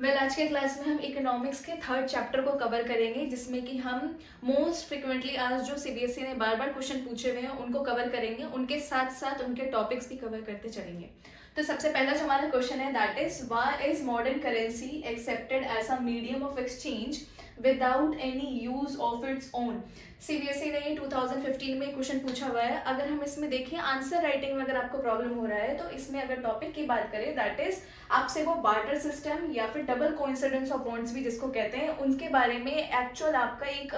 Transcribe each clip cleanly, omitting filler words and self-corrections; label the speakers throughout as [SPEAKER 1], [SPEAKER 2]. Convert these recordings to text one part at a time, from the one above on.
[SPEAKER 1] आज के क्लास में हम इकोनॉमिक्स के थर्ड चैप्टर को कवर करेंगे, जिसमें कि हम मोस्ट फ्रिक्वेंटली आज जो सीबीएसई ने बार बार क्वेश्चन पूछे हुए हैं उनको कवर करेंगे, उनके साथ साथ उनके टॉपिक्स भी कवर करते चलेंगे। तो सबसे पहला जो हमारा क्वेश्चन है that is why is modern currency accepted as a medium of exchange without any use of its own. CBSE ने 2015 में क्वेश्चन पूछा हुआ है। अगर हम इसमें देखें आंसर राइटिंग में अगर आपको प्रॉब्लम हो रहा है तो इसमें अगर टॉपिक की बात करें दैट इज आपसे वो बार्टर सिस्टम या फिर डबल कोइंसिडेंस ऑफ बॉन्ड्स भी जिसको कहते हैं उनके बारे में एक्चुअल आपका एक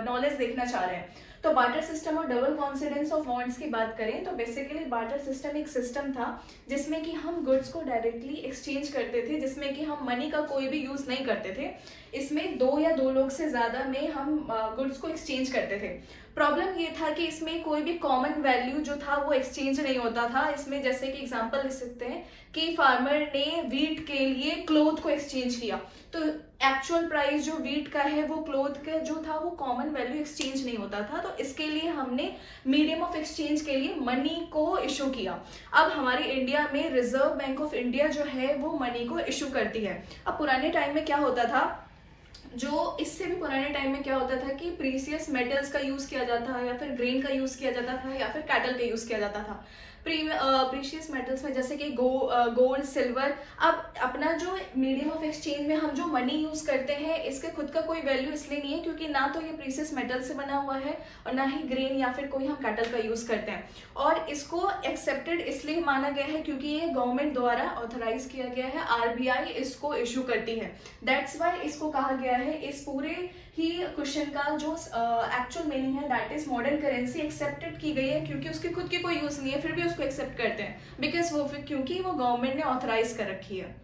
[SPEAKER 1] नॉलेज देखना चाह रहे हैं। तो बार्टर सिस्टम और डबल कोइंसिडेंस ऑफ बॉन्ड्स की बात करें तो बेसिकली बार्टर सिस्टम एक सिस्टम था जिसमें कि हम गुड्स को डायरेक्टली एक्सचेंज करते थे, जिसमें कि हम मनी का कोई भी यूज नहीं करते थे। इसमें दो या दो लोग से ज्यादा में हम गुड्स को एक्सचेंज करते थे। प्रॉब्लम ये था कि इसमें कोई भी कॉमन वैल्यू जो था वो एक्सचेंज नहीं होता था। इसमें जैसे कि एग्जांपल ले सकते हैं कि फार्मर ने वीट के लिए क्लोथ को एक्सचेंज किया, तो एक्चुअल प्राइस जो वीट का है वो क्लोथ का जो था वो कॉमन वैल्यू एक्सचेंज नहीं होता था। तो इसके लिए हमने मीडियम ऑफ एक्सचेंज के लिए मनी को इशू किया। अब हमारे इंडिया में रिजर्व बैंक ऑफ इंडिया जो है वो मनी को इशू करती है। अब पुराने टाइम में क्या होता था, जो इससे भी पुराने टाइम में क्या होता था कि प्रीसियस मेटल्स का यूज किया जाता है या फिर ग्रेन का यूज किया जाता था या फिर कैटल का यूज किया जाता था। प्रीशियस मेटल्स में जैसे कि गोल्ड सिल्वर। अब अपना जो मीडियम ऑफ एक्सचेंज में हम जो मनी यूज करते हैं इसके खुद का कोई वैल्यू इसलिए नहीं है क्योंकि ना तो ये प्रीशियस मेटल से बना हुआ है और ना ही ग्रेन या फिर कोई हम कैटल का यूज करते हैं। और इसको एक्सेप्टेड इसलिए माना गया है क्योंकि ये गवर्नमेंट द्वारा ऑथराइज किया गया है, आरबीआई इसको इशू करती है। दैट्स वाई इसको कहा गया है। इस पूरे ही क्वेश्चन का जो एक्चुअल मीनिंग है that is modern currency accepted की गई है क्योंकि उसकी खुद की कोई यूज नहीं है, फिर भी उसको एक्सेप्ट करते हैं बिकॉज वो क्योंकि वो गवर्नमेंट ने ऑथराइज कर रखी है।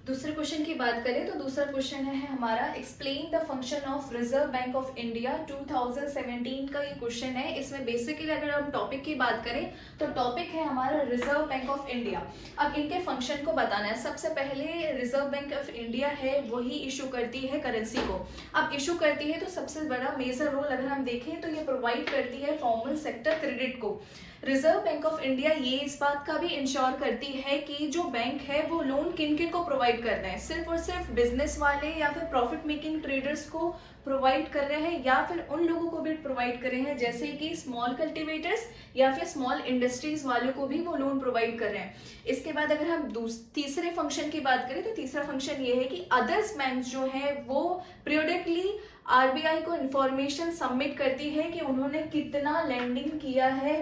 [SPEAKER 1] दूसरे क्वेश्चन की बात करें तो दूसरा क्वेश्चन है हमारा explain the function of reserve bank of India. 2017 का ये क्वेश्चन है। इसमें बेसिकली अगर हम टॉपिक की बात करें तो टॉपिक है हमारा रिजर्व बैंक ऑफ इंडिया। अब इनके फंक्शन को बताना है। सबसे पहले रिजर्व बैंक ऑफ इंडिया है वही इशू करती है करेंसी को। अब इशू करती है तो सबसे बड़ा मेजर रोल अगर हम देखें तो ये प्रोवाइड करती है फॉर्मल सेक्टर क्रेडिट को। रिजर्व बैंक ऑफ इंडिया ये इस बात का भी इंश्योर करती है कि जो बैंक है वो लोन किन किन को प्रोवाइड कर रहे हैं, सिर्फ और सिर्फ बिजनेस वाले या फिर प्रॉफिट मेकिंग ट्रेडर्स को प्रोवाइड कर रहे हैं या फिर उन लोगों को भी प्रोवाइड कर रहे हैं जैसे कि स्मॉल कल्टीवेटर्स या फिर स्मॉल इंडस्ट्रीज वालों को भी वो लोन प्रोवाइड कर रहे हैं। इसके बाद अगर हम तीसरे फंक्शन की बात करें तो तीसरा फंक्शन ये है कि अदर्स बैंक जो है वो पीरियडिकली आरबीआई को इंफॉर्मेशन सबमिट करती है कि उन्होंने कितना लेंडिंग किया है,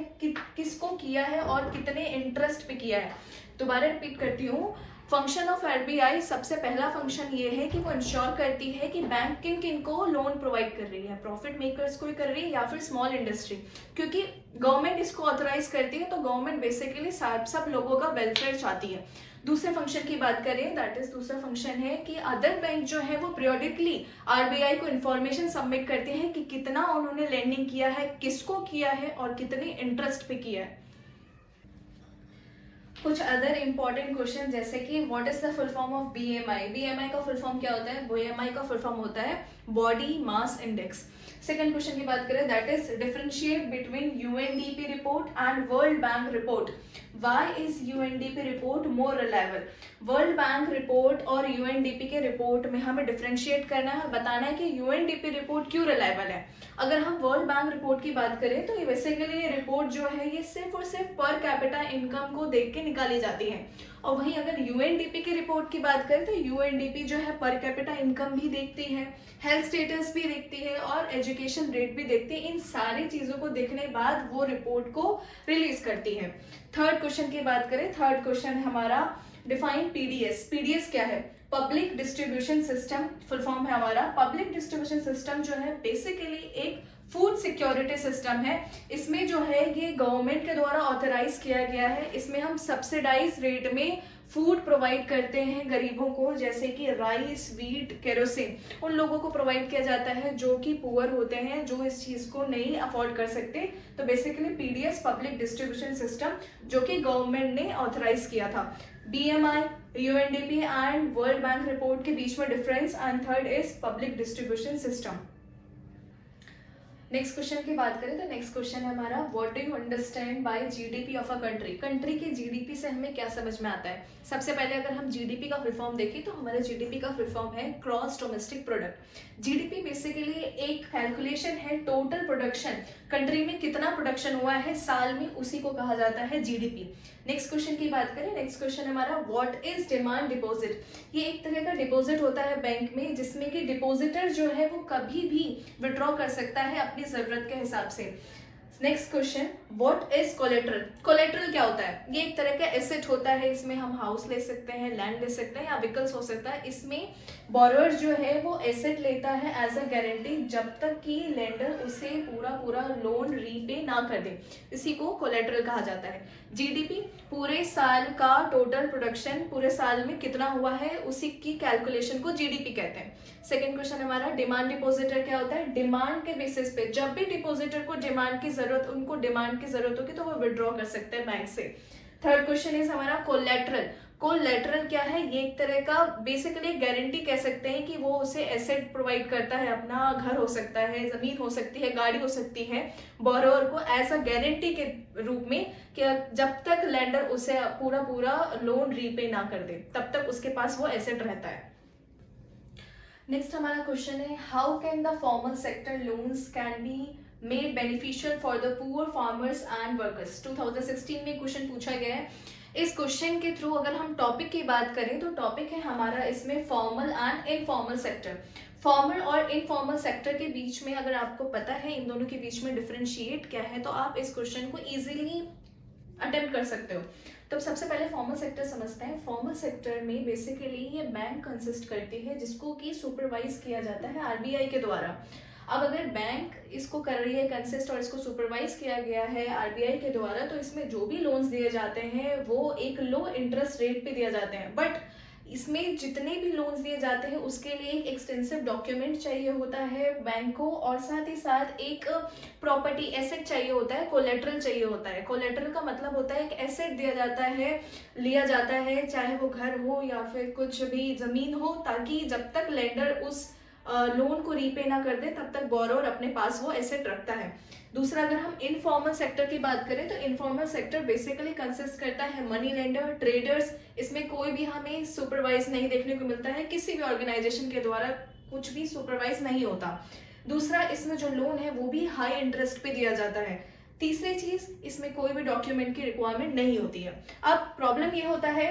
[SPEAKER 1] किसको किया है और कितने इंटरेस्ट पे किया है। दोबारा रिपीट करती हूँ, फंक्शन ऑफ आरबीआई सबसे पहला फंक्शन ये है कि वो इंश्योर करती है कि बैंक किन किन को लोन प्रोवाइड कर रही है, प्रॉफिट मेकर्स को ही कर रही है या फिर स्मॉल इंडस्ट्री, क्योंकि गवर्नमेंट इसको ऑथराइज करती है तो गवर्नमेंट बेसिकली सब लोगों का वेलफेयर चाहती है। दूसरे फंक्शन की बात करें दैट इज दूसरा फंक्शन है कि अदर बैंक जो है वो पीरियडिकली आरबीआई को इंफॉर्मेशन सबमिट करते हैं कि कितना उन्होंने लेंडिंग किया है, किसको किया है और कितने इंटरेस्ट पे किया है। कुछ अदर इंपॉर्टेंट क्वेश्चन जैसे कि what is the full form of BMI. BMI का फुल फॉर्म क्या होता है? बीएमआई का फुल फॉर्म होता है body mass index. Second question की बात करें that is differentiate between UNDP report and world bank report. Why is UNDP report more reliable? World bank report और यूएनडीपी के रिपोर्ट में हमें डिफरेंशिएट करना है और बताना है कि यूएनडीपी रिपोर्ट क्यों रिलायबल है। अगर हम वर्ल्ड बैंक रिपोर्ट की बात करें तो ये बेसिकली ये रिपोर्ट जो है ये सिर्फ और सिर्फ पर कैपिटा इनकम को देख के निकाली जाती है। और वहीं अगर यूएनडीपी की रिपोर्ट की बात करें तो यूएनडीपी जो है पर कैपिटा इनकम भी देखती है, हेल्थ स्टेटस भी देखती है और एजुकेशन रेट भी देखती है। इन सारी चीजों को देखने बाद वो रिपोर्ट को रिलीज करती है। थर्ड क्वेश्चन की बात करें, थर्ड क्वेश्चन है हमारा डिफाइन पीडीएस। पीडीएस क्या है? Public distribution system. Full form है हमारा पब्लिक डिस्ट्रीब्यूशन सिस्टम जो है बेसिकली एक फूड सिक्योरिटी सिस्टम है। इसमें जो है ये गवर्नमेंट के द्वारा ऑथराइज किया गया है। इसमें हम सब्सिडाइज रेट में फूड प्रोवाइड करते हैं गरीबों को, जैसे कि राइस, वीट, केरोसिन उन लोगों को प्रोवाइड किया जाता है जो कि पुअर होते हैं, जो इस चीज को नहीं अफोर्ड कर सकते। तो basically PDS public distribution system जो कि गवर्नमेंट ने ऑथराइज किया था। BMI, UNDP and world bank report के बीच में difference and third is public distribution system. Next question की बात करें तो नेक्स्ट क्वेश्चन है हमारा, what do you understand by GDP of a country. Country के जीडीपी से हमें क्या समझ में आता है। सबसे पहले अगर हम जीडीपी का फुल फॉर्म देखें तो हमारा जीडीपी का फुल फॉर्म है gross domestic product. GDP basically एक कैलकुलेशन है, टोटल प्रोडक्शन, कंट्री में कितना प्रोडक्शन हुआ है साल में, उसी को कहा जाता है जीडीपी। नेक्स्ट क्वेश्चन की बात करें, नेक्स्ट क्वेश्चन हमारा, व्हाट इज डिमांड डिपॉजिट। ये एक तरह का डिपॉजिट होता है बैंक में, जिसमें कि डिपॉजिटर जो है वो कभी भी विड्रॉ कर सकता है अपनी जरूरत के हिसाब से। Next question, what is collateral. Collateral क्या होता है। ये एक तरह का एसेट होता है, इसमें हम हाउस ले सकते हैं, लैंड ले सकते हैं या व्हीकल्स हो सकता है। इसमें बोरोअर जो है वो एसेट लेता है एज अ गारंटी जब तक कि लेंडर उसे पूरा लोन रीपे ना कर दे, इसी को कोलेट्रल कहा जाता है। जीडीपी पूरे साल का टोटल प्रोडक्शन पूरे साल में कितना हुआ है उसी की कैलकुलेशन को जीडीपी कहते हैं। सेकंड क्वेश्चन हमारा, डिमांड डिपॉजिटर क्या होता है। डिमांड के बेसिस पे जब भी डिपॉजिटर को उनको डिमांड की जरूरत होगी तो वो विड्रॉ कर सकते हैं बैंक से। थर्ड क्वेश्चन इज हमारा कोलैटरल। कोलैटरल क्या है, ये एक तरह का बेसिकली गारंटी कह सकते हैं कि वो उसे एसेट प्रोवाइड करता है, अपना घर हो सकता है, जमीन हो सकती है, गाड़ी हो सकती है, बोरोअर को एज अ गारंटी के रूप में कि जब तक लेंडर उसे पूरा लोन रीपे ना कर दे तब तक उसके पास वो एसेट रहता है। नेक्स्ट हमारा क्वेश्चन है, how can the formal sector loans can be made beneficial for the poor farmers and workers. 2016 में क्वेश्चन पूछा गया है। इस क्वेश्चन के थ्रू अगर हम टॉपिक की बात करें तो टॉपिक है हमारा इसमें formal and informal sector. Formal और इनफॉर्मल सेक्टर के बीच में अगर आपको पता है इन दोनों के बीच में डिफरेंशिएट क्या है तो आप इस क्वेश्चन को इजीली अटेम्प्ट कर सकते हो। तो सबसे पहले फॉर्मल सेक्टर समझते हैं। फॉर्मल सेक्टर में बेसिकली ये बैंक कंसिस्ट करती है जिसको कि सुपरवाइज किया जाता है आरबीआई के द्वारा। अब अगर बैंक इसको कर रही है कंसिस्ट और इसको सुपरवाइज किया गया है आरबीआई के द्वारा, तो इसमें जो भी लोन्स दिए जाते हैं वो एक लो इंटरेस्ट रेट पे दिए जाते हैं। बट इसमें जितने भी लोन्स दिए जाते हैं उसके लिए एक एक्सटेंसिव डॉक्यूमेंट चाहिए होता है बैंक को, और साथ ही साथ एक प्रॉपर्टी एसेट चाहिए होता है, कोलेट्रल चाहिए होता है। कोलेट्रल का मतलब होता है एक एसेट दिया जाता है, लिया जाता है, चाहे वो घर हो या फिर कुछ भी जमीन हो, ताकि जब तक लेंडर उस लोन को रीपे ना कर दे तब तक बोरोअर अपने पास वो एसेट रखता है। दूसरा, अगर हम इनफॉर्मल सेक्टर की बात करें तो इनफॉर्मल सेक्टर बेसिकली कंसिस्ट करता है मनी लेंडर, ट्रेडर्स। इसमें कोई भी हमें सुपरवाइज नहीं देखने को मिलता है, किसी भी ऑर्गेनाइजेशन के द्वारा कुछ भी सुपरवाइज नहीं होता। दूसरा, इसमें जो लोन है वो भी हाई इंटरेस्ट पे दिया जाता है। तीसरी चीज, इसमें कोई भी डॉक्यूमेंट की रिक्वायरमेंट नहीं होती है। अब प्रॉब्लम ये होता है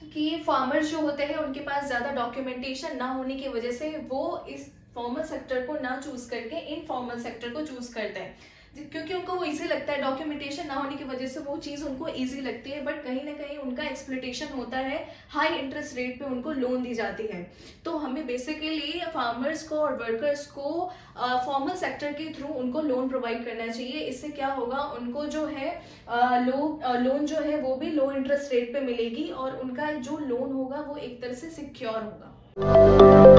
[SPEAKER 1] कि फार्मर्स जो होते हैं उनके पास ज्यादा डॉक्यूमेंटेशन ना होने की वजह से वो इस फॉर्मल सेक्टर को ना चूज करके इनफॉर्मल सेक्टर को चूज करते हैं, क्योंकि उनको वो इजी लगता है। डॉक्यूमेंटेशन ना होने की वजह से वो चीज उनको इजी लगती है, बट कहीं ना कहीं उनका एक्सप्लॉइटेशन होता है, हाई इंटरेस्ट रेट पे उनको लोन दी जाती है। तो हमें बेसिकली फार्मर्स को और वर्कर्स को फॉर्मल सेक्टर के थ्रू उनको लोन प्रोवाइड करना चाहिए। इससे क्या होगा, उनको जो है लोन जो है वो भी लो इंटरेस्ट रेट पे मिलेगी और उनका जो लोन होगा वो एक तरह से सिक्योर होगा।